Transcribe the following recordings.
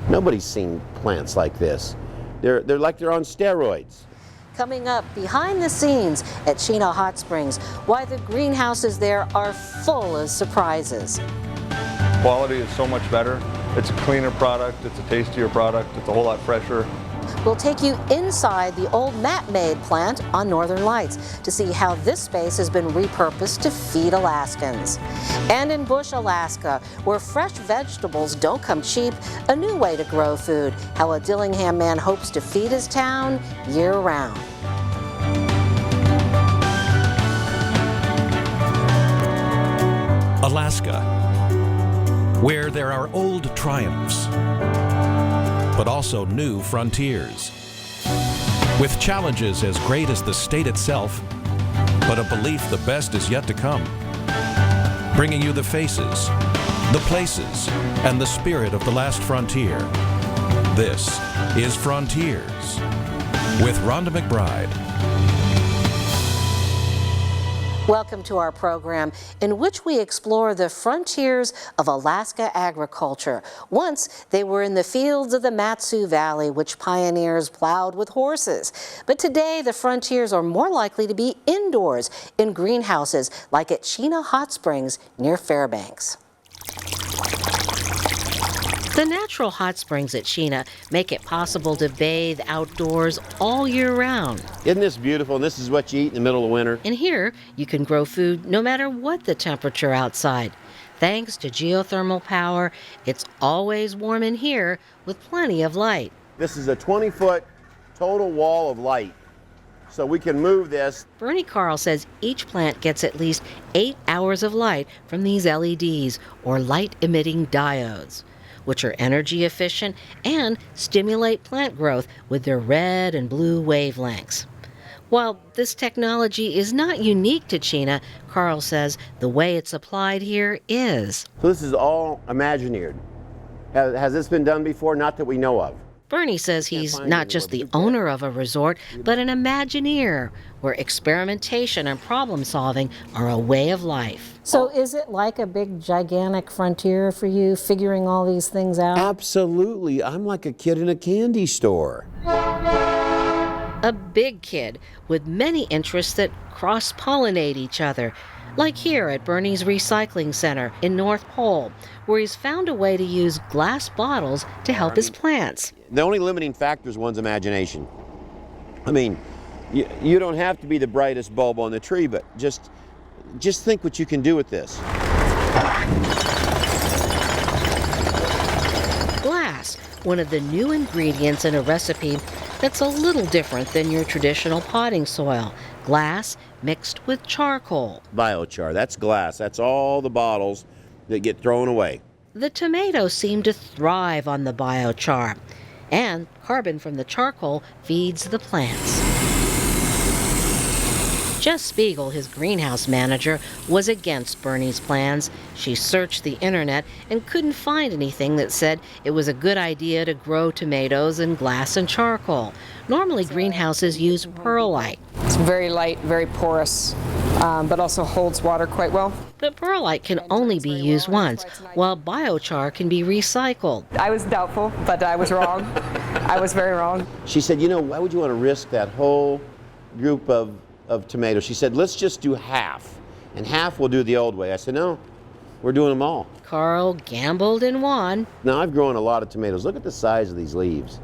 Nobody's seen plants like this. They're like they're on steroids. Coming up behind the scenes at Chena Hot Springs, why the greenhouses there are full of surprises. Quality is so much better. It's a cleaner product, it's a tastier product, it's a whole lot fresher. We'll take you inside the old mat-made plant on Northern Lights to see how this space has been repurposed to feed Alaskans. And in Bush, Alaska, where fresh vegetables don't come cheap, a new way to grow food, how a Dillingham man hopes to feed his town year-round. Alaska, where there are old triumphs, but also new frontiers, with challenges as great as the state itself, but a belief the best is yet to come, bringing you the faces, the places, and the spirit of the last frontier. This is Frontiers with Rhonda McBride. Welcome to our program, in which we explore the frontiers of Alaska agriculture. Once they were in the fields of the Mat-Su Valley, which pioneers plowed with horses. But today the frontiers are more likely to be indoors in greenhouses, like at Chena Hot Springs near Fairbanks. The natural hot springs at Chena make it possible to bathe outdoors all year round. Isn't this beautiful? And this is what you eat in the middle of winter. And here, you can grow food no matter what the temperature outside. Thanks to geothermal power, it's always warm in here with plenty of light. This is a 20-foot total wall of light, so we can move this. Bernie Carl says each plant gets at least 8 hours of light from these LEDs, or light-emitting diodes, which are energy efficient and stimulate plant growth with their red and blue wavelengths. While this technology is not unique to Chena, Carl says the way it's applied here is. So this is all Imagineered. Has this been done before? Not that we know of. Bernie says he's not just the owner of a resort, but an Imagineer, where experimentation and problem solving are a way of life. So is it like a big, gigantic frontier for you, figuring all these things out? Absolutely. I'm like a kid in a candy store. A big kid with many interests that cross-pollinate each other, like here at Bernie's Recycling Center in North Pole, where he's found a way to use glass bottles to help his plants. The only limiting factor is one's imagination. I mean, you don't have to be the brightest bulb on the tree, but just think what you can do with this. Glass, one of the new ingredients in a recipe that's a little different than your traditional potting soil. Glass mixed with charcoal. Biochar, that's glass. That's all the bottles that get thrown away. The tomatoes seem to thrive on the biochar, and carbon from the charcoal feeds the plants. Jess Spiegel, his greenhouse manager, was against Bernie's plans. She searched the internet and couldn't find anything that said it was a good idea to grow tomatoes in glass and charcoal. Normally, greenhouses use perlite. It's very light, very porous, but also holds water quite well. But perlite can only be used once, while biochar can be recycled. I was doubtful, but I was wrong. I was very wrong. She said, you know, why would you want to risk that whole group of tomatoes? She said, let's just do half, and half we'll do the old way. I said, no, we're doing them all. Carl gambled and won. Now, I've grown a lot of tomatoes. Look at the size of these leaves.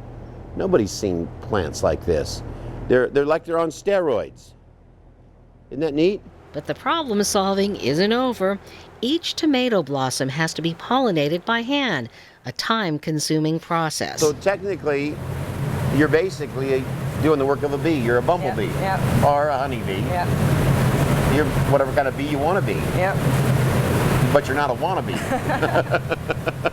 Nobody's seen plants like this. They're like they're on steroids. Isn't that neat? But the problem solving isn't over. Each tomato blossom has to be pollinated by hand, a time-consuming process. So technically, you're basically doing the work of a bee. You're a bumblebee, Yep. or a honeybee. Yep. You're whatever kind of bee you want to be. Yep. But you're not a wannabe.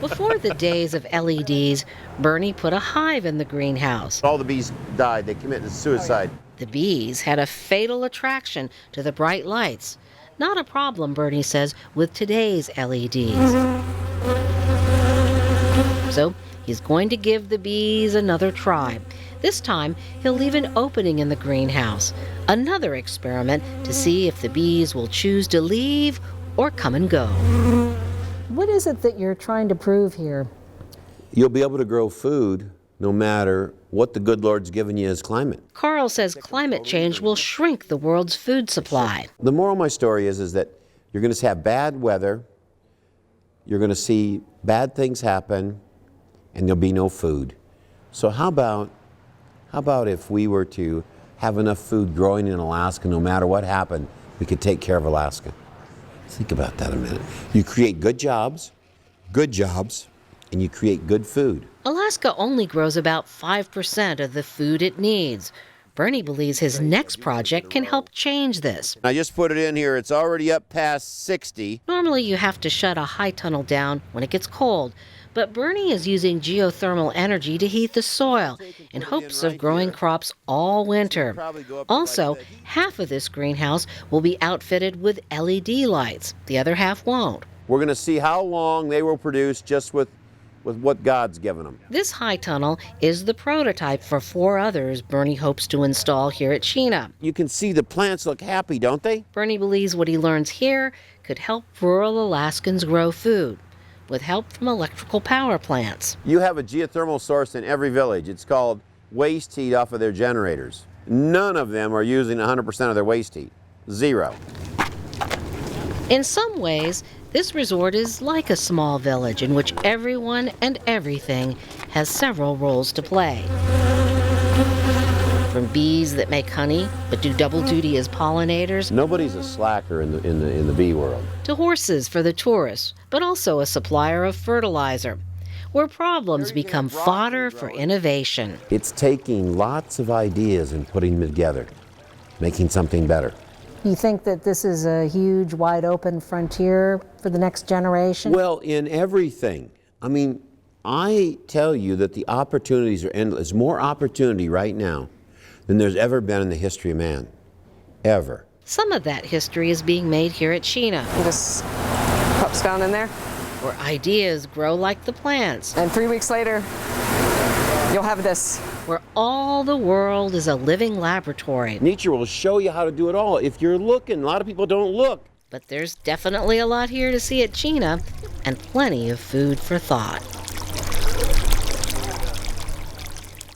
Before the days of LEDs, Bernie put a hive in the greenhouse. All the bees died. They committed suicide. The bees had a fatal attraction to the bright lights. Not a problem, Bernie says, with today's LEDs. So he's going to give the bees another try. This time, he'll leave an opening in the greenhouse. Another experiment to see if the bees will choose to leave or come and go. What is it that you're trying to prove here? you'll be able to grow food no matter what the good Lord's given you as climate. Carl says climate change will shrink the world's food supply. The moral of my story is that you're going to have bad weather, you're going to see bad things happen, and there'll be no food. So how about if we were to have enough food growing in Alaska, no matter what happened, we could take care of Alaska? Think about that a minute. You create good jobs, and you create good food. Alaska only grows about 5% of the food it needs. Bernie believes his next project can help change this. I just put it in here. It's already up past 60. Normally you have to shut a high tunnel down when it gets cold, but Bernie is using geothermal energy to heat the soil in hopes of growing crops all winter. Also, half of this greenhouse will be outfitted with LED lights. The other half won't. We're going to see how long they will produce just with what God's given them. This high tunnel is the prototype for 4 others Bernie hopes to install here at Chena. You can see the plants look happy, don't they? Bernie believes what he learns here could help rural Alaskans grow food, with help from electrical power plants. You have a geothermal source in every village. It's called waste heat off of their generators. None of them are using 100% of their waste heat. Zero. In some ways, this resort is like a small village in which everyone and everything has several roles to play. From bees that make honey but do double duty as pollinators. Nobody's a slacker in the bee world. To horses for the tourists, but also a supplier of fertilizer, where problems become fodder for innovation. It's taking lots of ideas and putting them together, making something better. You think that this is a huge, wide open frontier for the next generation? Well, in everything. I mean, I tell you that the opportunities are endless. There's more opportunity right now than there's ever been in the history of man. Ever. Some of that history is being made here at Chena, Just pops down in there. where ideas grow like the plants, And 3 weeks later, you'll have this. where all the world is a living laboratory. Nature will show you how to do it all if you're looking. A lot of people don't look. But there's definitely a lot here to see at Chena, and plenty of food for thought.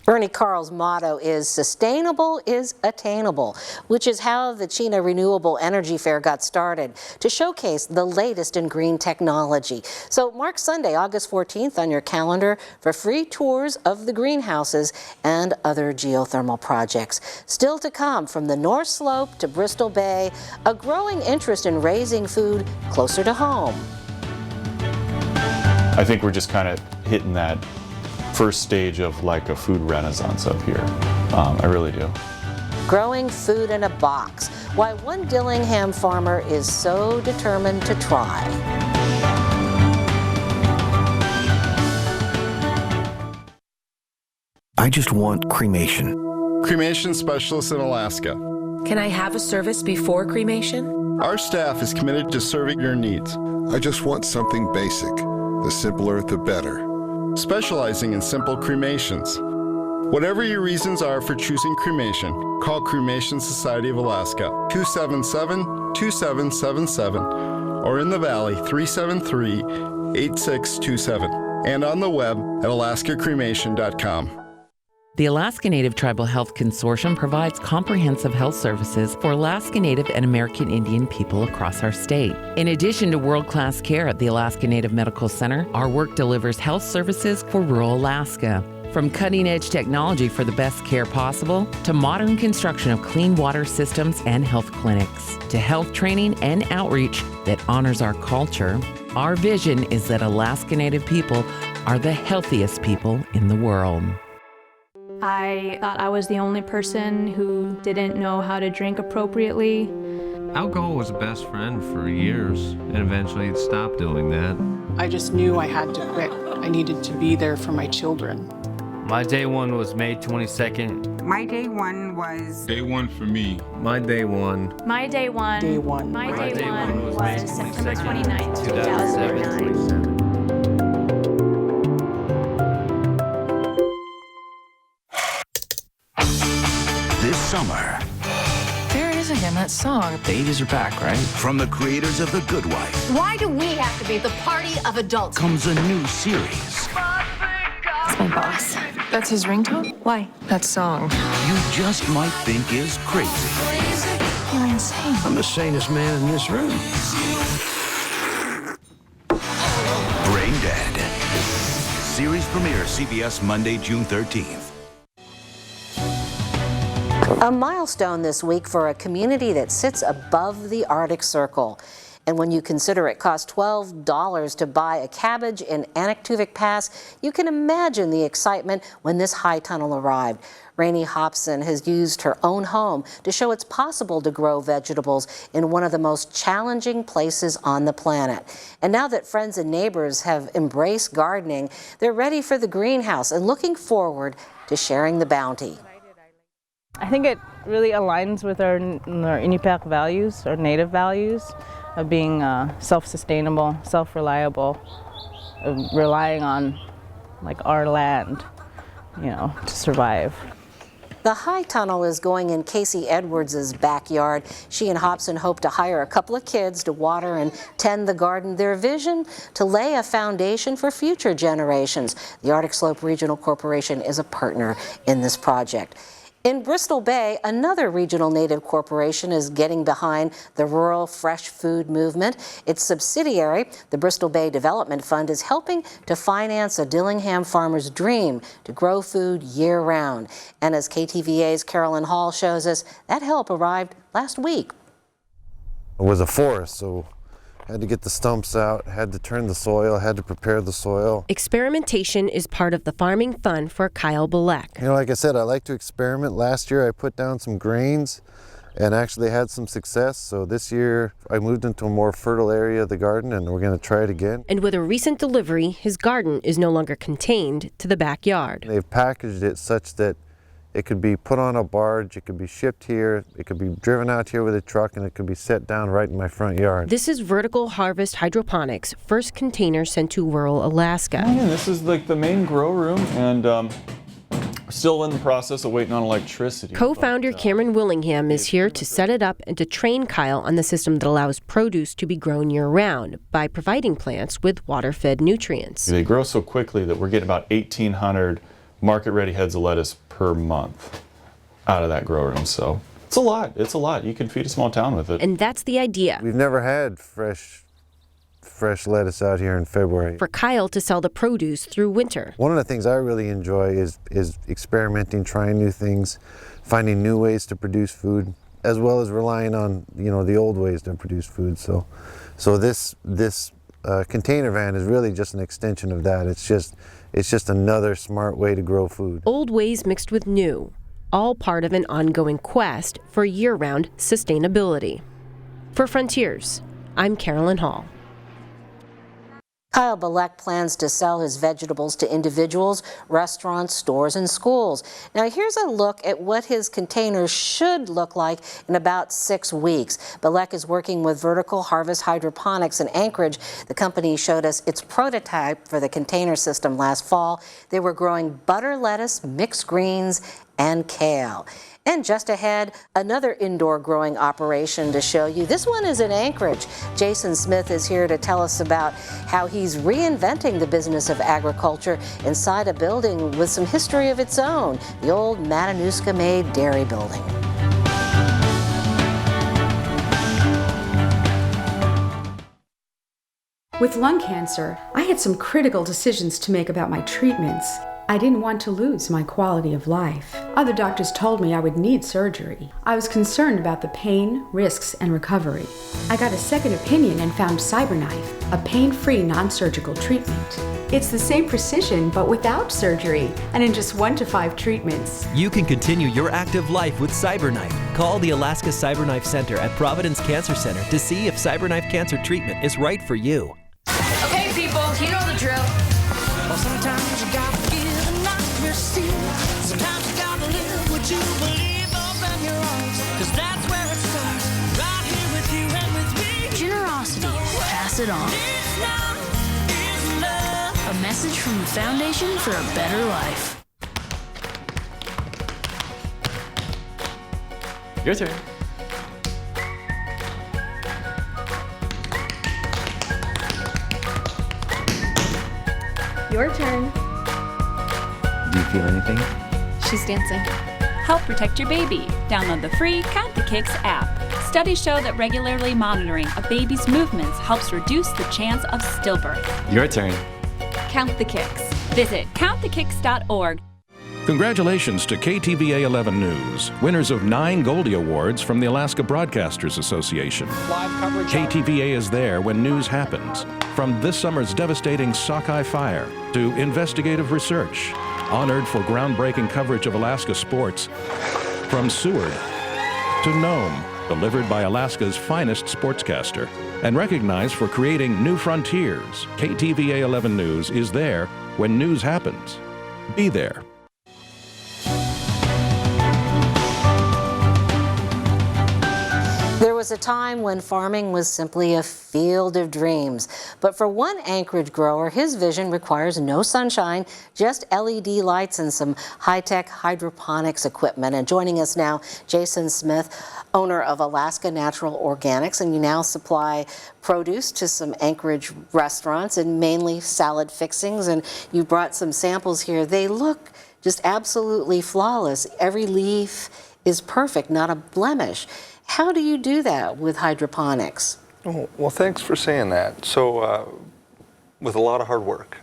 Bernie Carl's motto is "Sustainable is attainable," which is how the Chena Renewable Energy Fair got started, to showcase the latest in green technology. So mark Sunday, August 14th on your calendar for free tours of the greenhouses and other geothermal projects. Still to come, from the North Slope to Bristol Bay, a growing interest in raising food closer to home. I think we're just kind of hitting that first stage of like a food renaissance up here. I really do. Growing food in a box. Why one Dillingham farmer is so determined to try. I just want cremation. Cremation specialists in Alaska. Can I have a service before cremation? Our staff is committed to serving your needs. I just want something basic. The simpler, the better. Specializing in simple cremations. Whatever your reasons are for choosing cremation, call Cremation Society of Alaska 277-2777 or in the Valley 373-8627 and on the web at alaskacremation.com. The Alaska Native Tribal Health Consortium provides comprehensive health services for Alaska Native and American Indian people across our state. In addition to world-class care at the Alaska Native Medical Center, our work delivers health services for rural Alaska. From cutting-edge technology for the best care possible, to modern construction of clean water systems and health clinics, to health training and outreach that honors our culture, our vision is that Alaska Native people are the healthiest people in the world. I thought I was the only person who didn't know how to drink appropriately. Alcohol was a best friend for years, and eventually it stopped doing that. I just knew I had to quit. I needed to be there for my children. My day one was May 22nd. My day one was... Day one for me. My day one. My day one. Day one. My day one was September 29th, 2007. This summer, There it is again, that song. the 80s are back, right? From the creators of The Good Wife Why do we have to be the party of adults? comes a new series Hey, boss. That's his ringtone? Why? That song. You just might think is crazy. You're insane. I'm the sanest man in this room. Brain Dead. Series premiere CBS Monday, June 13th. A milestone this week for a community that sits above the Arctic Circle. And when you consider it cost $12 to buy a cabbage in Anaktuvuk Pass, you can imagine the excitement when this high tunnel arrived. Rainey Hobson has used her own home to show it's possible to grow vegetables in one of the most challenging places on the planet. And now that friends and neighbors have embraced gardening, they're ready for the greenhouse and looking forward to sharing the bounty. I think it really aligns with our Inupiaq values, our native values of being self-sustainable, self-reliable, relying on our land, to survive. The high tunnel is going in Casey Edwards' backyard. She and Hobson hope to hire a couple of kids to water and tend the garden. Their vision, to lay a foundation for future generations. The Arctic Slope Regional Corporation is a partner in this project. In Bristol Bay, another regional native corporation is getting behind the rural fresh food movement. Its subsidiary, the Bristol Bay Development Fund, is helping to finance a Dillingham farmer's dream to grow food year-round. And as KTVA's Carolyn Hall shows us, that help arrived last week. It was a forest, so had to get the stumps out, had to turn the soil, had to prepare the soil. Experimentation is part of the farming fund for Kyle Bulek. Like I said, I like to experiment. Last year I put down some grains and actually had some success. So this year I moved into a more fertile area of the garden and we're going to try it again. And with a recent delivery, his garden is no longer contained to the backyard. They've packaged it such that it could be put on a barge, it could be shipped here, it could be driven out here with a truck, and it could be set down right in my front yard. This is Vertical Harvest Hydroponics' first container sent to rural Alaska. Yeah, this is the main grow room, and still in the process of waiting on electricity. Co-founder Cameron Willingham is here to set it up and to train Kyle on the system that allows produce to be grown year-round by providing plants with water-fed nutrients. They grow so quickly that we're getting about 1,800 market-ready heads of lettuce per month out of that grow room. So it's a lot. You can feed a small town with it. And that's the idea. We've never had fresh lettuce out here in February. For Kyle to sell the produce through winter. One of the things I really enjoy is experimenting, trying new things, finding new ways to produce food, as well as relying on the old ways to produce food. So this container van is really just an extension of that. It's just another smart way to grow food. Old ways mixed with new, all part of an ongoing quest for year-round sustainability. For Frontiers, I'm Carolyn Hall. Kyle Bulek plans to sell his vegetables to individuals, restaurants, stores, and schools. Now here's a look at what his container should look like in about 6 weeks. Bulek is working with Vertical Harvest Hydroponics in Anchorage. The company showed us its prototype for the container system last fall. They were growing butter lettuce, mixed greens, and kale. And just ahead, another indoor growing operation to show you. This one is in Anchorage. Jason Smith is here to tell us about how he's reinventing the business of agriculture inside a building with some history of its own, the old Matanuska-made dairy building. With lung cancer, I had some critical decisions to make about my treatments. I didn't want to lose my quality of life. Other doctors told me I would need surgery. I was concerned about the pain, risks, and recovery. I got a second opinion and found CyberKnife, a pain-free non-surgical treatment. It's the same precision, but without surgery, and in just 1 to 5 treatments. You can continue your active life with CyberKnife. Call the Alaska CyberKnife Center at Providence Cancer Center to see if CyberKnife cancer treatment is right for you. Okay, people, you know the drill. Well, sometimes you gotta give and not receive. Sometimes you gotta live what you believe, open your arms, 'cause that's where it starts. Right here with you and with me. Generosity. Pass it on. It's love. A message from the Foundation for a Better Life. Your turn. Your turn. Do you feel anything? She's dancing. Help protect your baby. Download the free Count the Kicks app. Studies show that regularly monitoring a baby's movements helps reduce the chance of stillbirth. Your turn. Count the Kicks. Visit counttthekicks.org. Congratulations to KTVA 11 News, winners of 9 Goldie Awards from the Alaska Broadcasters Association. KTVA is there when news happens, from this summer's devastating Sockeye Fire to investigative research, honored for groundbreaking coverage of Alaska sports, from Seward to Nome, delivered by Alaska's finest sportscaster, and recognized for creating new frontiers. KTVA 11 News is there when news happens. Be there. There was a time when farming was simply a field of dreams. But for one Anchorage grower, his vision requires no sunshine, just LED lights and some high-tech hydroponics equipment. And joining us now, Jason Smith, owner of Alaska Natural Organics, and you now supply produce to some Anchorage restaurants and mainly salad fixings. And you brought some samples here. They look just absolutely flawless. Every leaf is perfect, not a blemish. How do you do that with hydroponics? Oh, well, thanks for saying that. So, with a lot of hard work.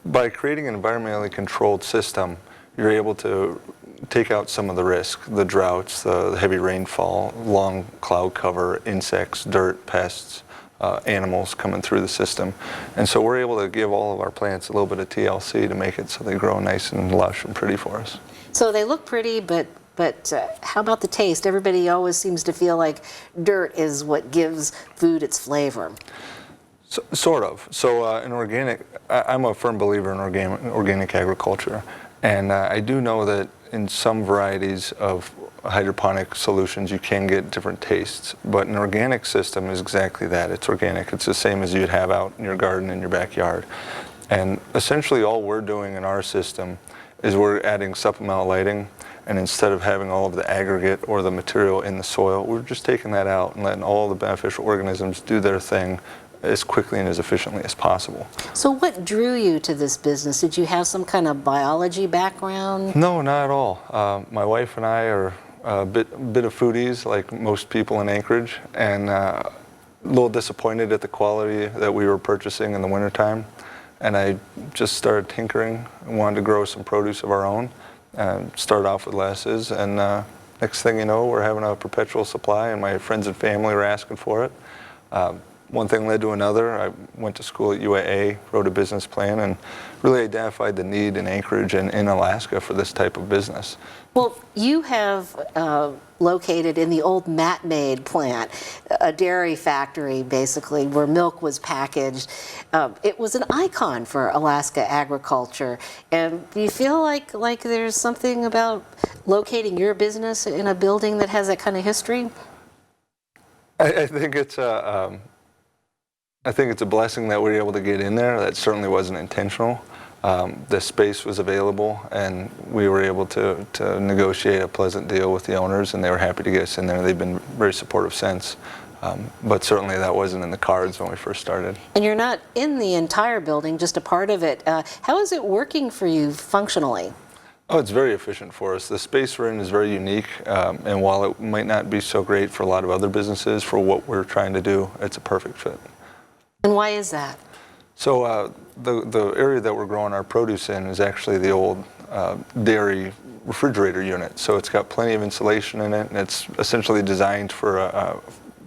By creating an environmentally controlled system, you're able to take out some of the risk, the droughts, the heavy rainfall, long cloud cover, insects, dirt, pests, animals coming through the system. And so we're able to give all of our plants a little bit of TLC to make it so they grow nice and lush and pretty for us. So they look pretty, but how about the taste? Everybody always seems to feel like dirt is what gives food its flavor. So, sort of. So in organic, I'm a firm believer in organic agriculture. And I do know that in some varieties of hydroponic solutions you can get different tastes. But an organic system is exactly that. It's organic. It's the same as you'd have out in your garden in your backyard. And essentially all we're doing in our system is we're adding supplemental lighting. And instead of having all of the aggregate or the material in the soil, we're just taking that out and letting all the beneficial organisms do their thing as quickly and as efficiently as possible. So what drew you to this business? Did you have some kind of biology background? No, not at all. My wife and I are a bit of foodies, like most people in Anchorage, and a little disappointed at the quality that we were purchasing in the wintertime. And I just started tinkering and wanted to grow some produce of our own. Started off with lettuces, and next thing you know, we're having a perpetual supply, and my friends and family were asking for it. One thing led to another. I went to school at UAA, wrote a business plan, and really identified the need in Anchorage and in Alaska for this type of business. Well, you have located in the old Matt-Made plant, a dairy factory basically where milk was packaged. It was an icon for Alaska agriculture. And do you feel like there's something about locating your business in a building that has that kind of history? I think it's a blessing that we were able to get in there. That certainly wasn't intentional. The space was available, and we were able to negotiate a pleasant deal with the owners, and they were happy to get us in there. They've been very supportive since. But certainly that wasn't in the cards when we first started. And you're not in the entire building, just a part of it. How is it working for you functionally? Oh, it's very efficient for us. The space we're in is very unique, and while it might not be so great for a lot of other businesses, for what we're trying to do, it's a perfect fit. And why is that? So the area that we're growing our produce in is actually the old dairy refrigerator unit. So it's got plenty of insulation in it, and it's essentially designed for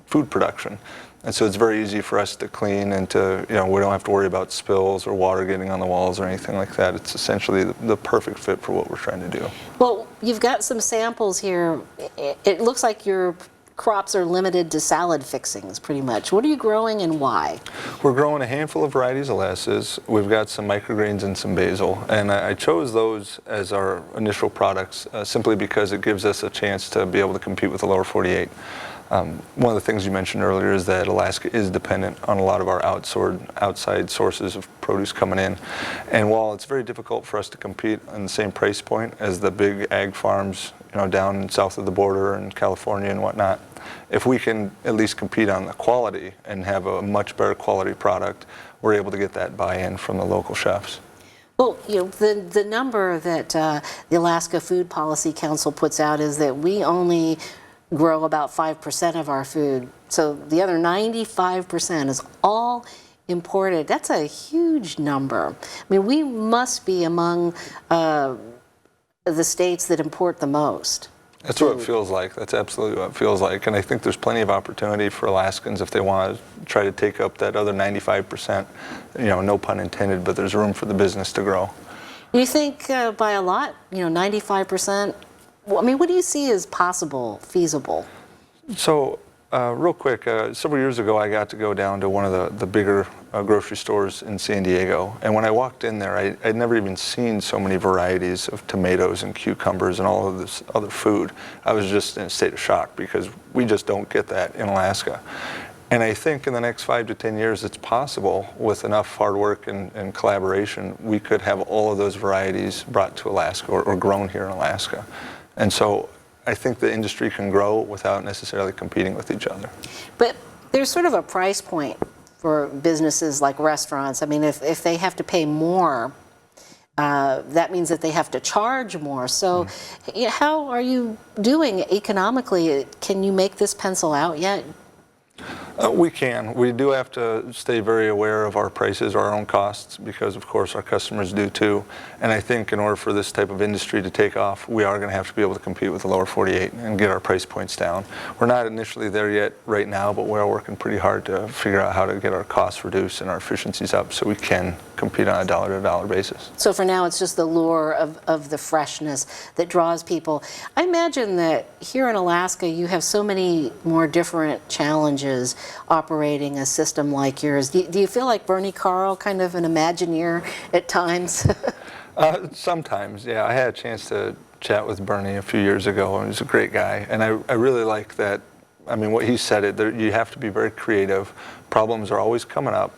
food production. And so it's very easy for us to clean, and we don't have to worry about spills or water getting on the walls or anything like that. It's essentially the perfect fit for what we're trying to do. Well, you've got some samples here. It looks like your crops are limited to salad fixings, pretty much. What are you growing and why? We're growing a handful of varieties of lettuces. We've got some microgreens and some basil. And I chose those as our initial products simply because it gives us a chance to be able to compete with the lower 48. One of the things you mentioned earlier is that Alaska is dependent on a lot of our outside sources of produce coming in. And while it's very difficult for us to compete on the same price point as the big ag farms, down south of the border in California and whatnot, if we can at least compete on the quality and have a much better quality product, we're able to get that buy-in from the local chefs. Well, the number that the Alaska Food Policy Council puts out is that we only grow about 5% of our food. So the other 95% is all imported. That's a huge number. I mean, we must be among the states that import the most. That's what it feels like. That's absolutely what it feels like. And I think there's plenty of opportunity for Alaskans if they want to try to take up that other 95%. No pun intended, but there's room for the business to grow. You think by a lot, 95%? I mean, what do you see as possible, feasible? So, real quick, several years ago I got to go down to one of the bigger grocery stores in San Diego, and when I walked in there, I'd never even seen so many varieties of tomatoes and cucumbers and all of this other food. I was just in a state of shock because we just don't get that in Alaska. And I think in the next 5 to 10 years it's possible, with enough hard work and collaboration, we could have all of those varieties brought to Alaska or grown here in Alaska. And so I think the industry can grow without necessarily competing with each other. But there's sort of a price point for businesses like restaurants. I mean, if they have to pay more, that means that they have to charge more. So how are you doing economically? Can you make this pencil out yet? We can. We do have to stay very aware of our prices, our own costs, because of course our customers do too. And I think in order for this type of industry to take off, we are going to have to be able to compete with the lower 48 and get our price points down. We're not initially there yet right now, but we are working pretty hard to figure out how to get our costs reduced and our efficiencies up so we can compete on a dollar-to-dollar basis. So for now, it's just the lure of the freshness that draws people. I imagine that here in Alaska, you have so many more different challenges operating a system like yours. Do you feel like Bernie Carl, kind of an Imagineer at times? Sometimes, yeah. I had a chance to chat with Bernie a few years ago, and he's a great guy. And I really like that. I mean, what he said, you have to be very creative. Problems are always coming up,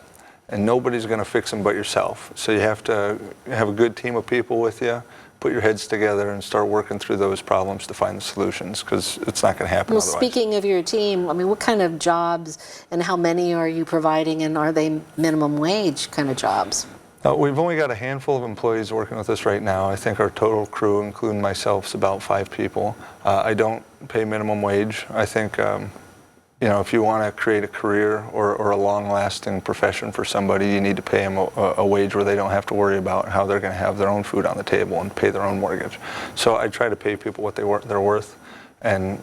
and nobody's going to fix them but yourself. So you have to have a good team of people with you, put your heads together and start working through those problems to find the solutions, because it's not going to happen otherwise. Speaking of your team, I mean, what kind of jobs and how many are you providing, and are they minimum wage kind of jobs? We've only got a handful of employees working with us right now. I think our total crew, including myself, is about 5 people. I don't pay minimum wage. I think if you want to create a career or a long-lasting profession for somebody, you need to pay them a wage where they don't have to worry about how they're going to have their own food on the table and pay their own mortgage. So I try to pay people what they're worth, and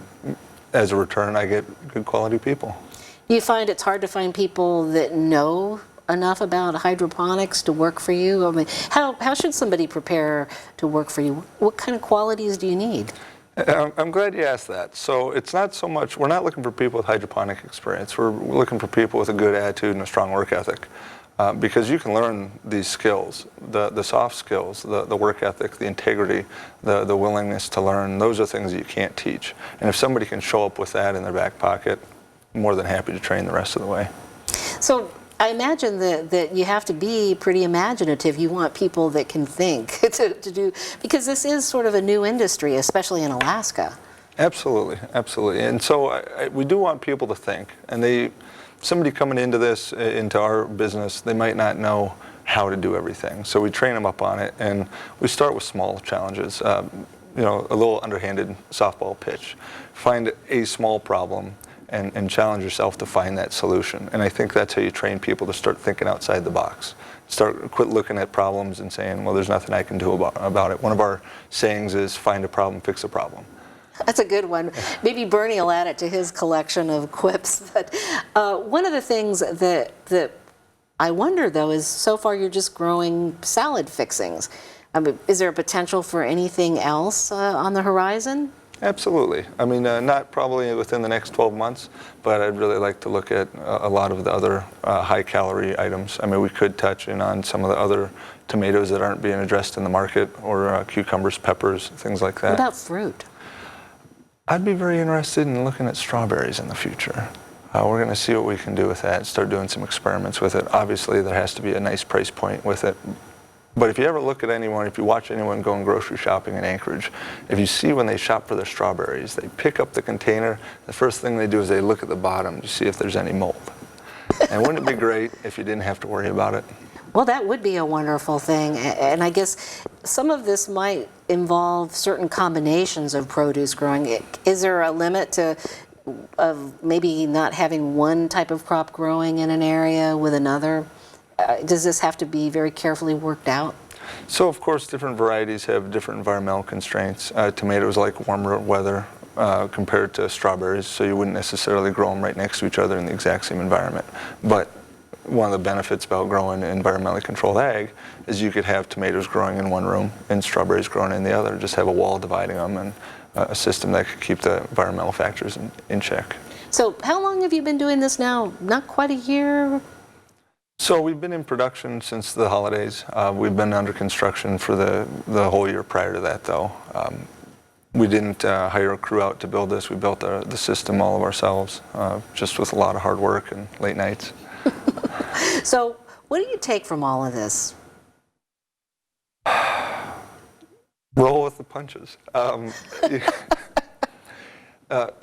as a return, I get good quality people. You find it's hard to find people that know enough about hydroponics to work for you? I mean, how should somebody prepare to work for you? What kind of qualities do you need? I'm glad you asked that. So it's not so much, we're not looking for people with hydroponic experience. We're looking for people with a good attitude and a strong work ethic. Because you can learn these skills, the soft skills, the work ethic, the integrity, the willingness to learn. Those are things that you can't teach. And if somebody can show up with that in their back pocket, I'm more than happy to train the rest of the way. So I imagine that you have to be pretty imaginative. You want people that can think to do, because this is sort of a new industry, especially in Alaska. Absolutely, absolutely. And so we do want people to think. And somebody coming into this, into our business, they might not know how to do everything. So we train them up on it, and we start with small challenges. A little underhanded softball pitch. Find a small problem and challenge yourself to find that solution. And I think that's how you train people to start thinking outside the box. Quit looking at problems and saying, well, there's nothing I can do about it. One of our sayings is, find a problem, fix a problem. That's a good one. Maybe Bernie will add it to his collection of quips. But one of the things that I wonder, though, is so far you're just growing salad fixings. I mean, is there a potential for anything else on the horizon? Absolutely. I mean, not probably within the next 12 months, but I'd really like to look at a lot of the other high-calorie items. I mean, we could touch in on some of the other tomatoes that aren't being addressed in the market, or cucumbers, peppers, things like that. What about fruit? I'd be very interested in looking at strawberries in the future. We're going to see what we can do with that and start doing some experiments with it. Obviously, there has to be a nice price point with it. But if you ever look at anyone, if you watch anyone going grocery shopping in Anchorage, if you see when they shop for their strawberries, they pick up the container, the first thing they do is they look at the bottom to see if there's any mold. And wouldn't it be great if you didn't have to worry about it? Well, that would be a wonderful thing, and I guess some of this might involve certain combinations of produce growing. Is there a limit to of maybe not having one type of crop growing in an area with another? Does this have to be very carefully worked out? So of course different varieties have different environmental constraints. Tomatoes like warmer weather compared to strawberries, so you wouldn't necessarily grow them right next to each other in the exact same environment. But one of the benefits about growing environmentally controlled ag is you could have tomatoes growing in one room and strawberries growing in the other. Just have a wall dividing them and a system that could keep the environmental factors in check. So how long have you been doing this now? Not quite a year? So we've been in production since the holidays. We've been under construction for the whole year prior to that, though. We didn't hire a crew out to build this. We built the system all of ourselves, just with a lot of hard work and late nights. So what do you take from all of this? Roll with the punches.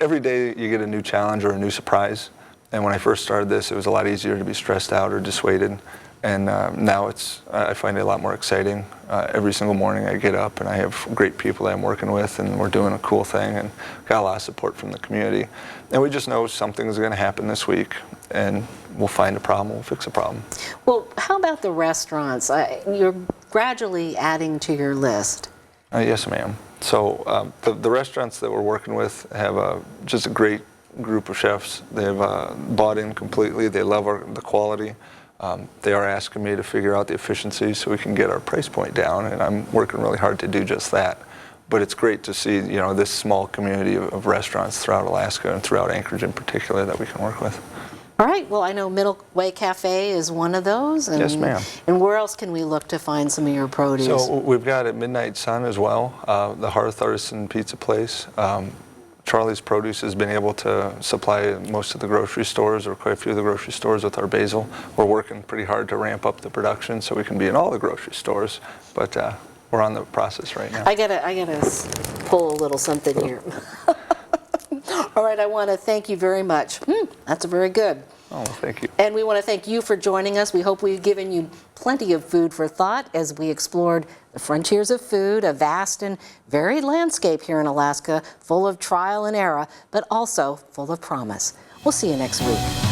Every day you get a new challenge or a new surprise. And when I first started this, it was a lot easier to be stressed out or dissuaded. And now I find it a lot more exciting. Every single morning I get up and I have great people that I'm working with, and we're doing a cool thing, and got a lot of support from the community. And we just know something's going to happen this week, and we'll find a problem, we'll fix a problem. Well, how about the restaurants? You're gradually adding to your list. Yes, ma'am. So the restaurants that we're working with have just a great group of chefs. They've bought in completely. They love the quality. They are asking me to figure out the efficiency so we can get our price point down, and I'm working really hard to do just that. But it's great to see, you know, this small community of restaurants throughout Alaska and throughout Anchorage in particular that we can work with. All right. Well, I know Middle Way Cafe is one of those. And, yes, ma'am. And where else can we look to find some of your produce? So we've got at Midnight Sun as well, the Hearth Artisan Pizza Place. Charlie's Produce has been able to supply most of the grocery stores, or quite a few of the grocery stores, with our basil. We're working pretty hard to ramp up the production so we can be in all the grocery stores, but we're on the process right now. I gotta pull a little something here. All right, I want to thank you very much. That's very good. Oh, thank you. And we want to thank you for joining us. We hope we've given you plenty of food for thought as we explored the frontiers of food, a vast and varied landscape here in Alaska, full of trial and error, but also full of promise. We'll see you next week.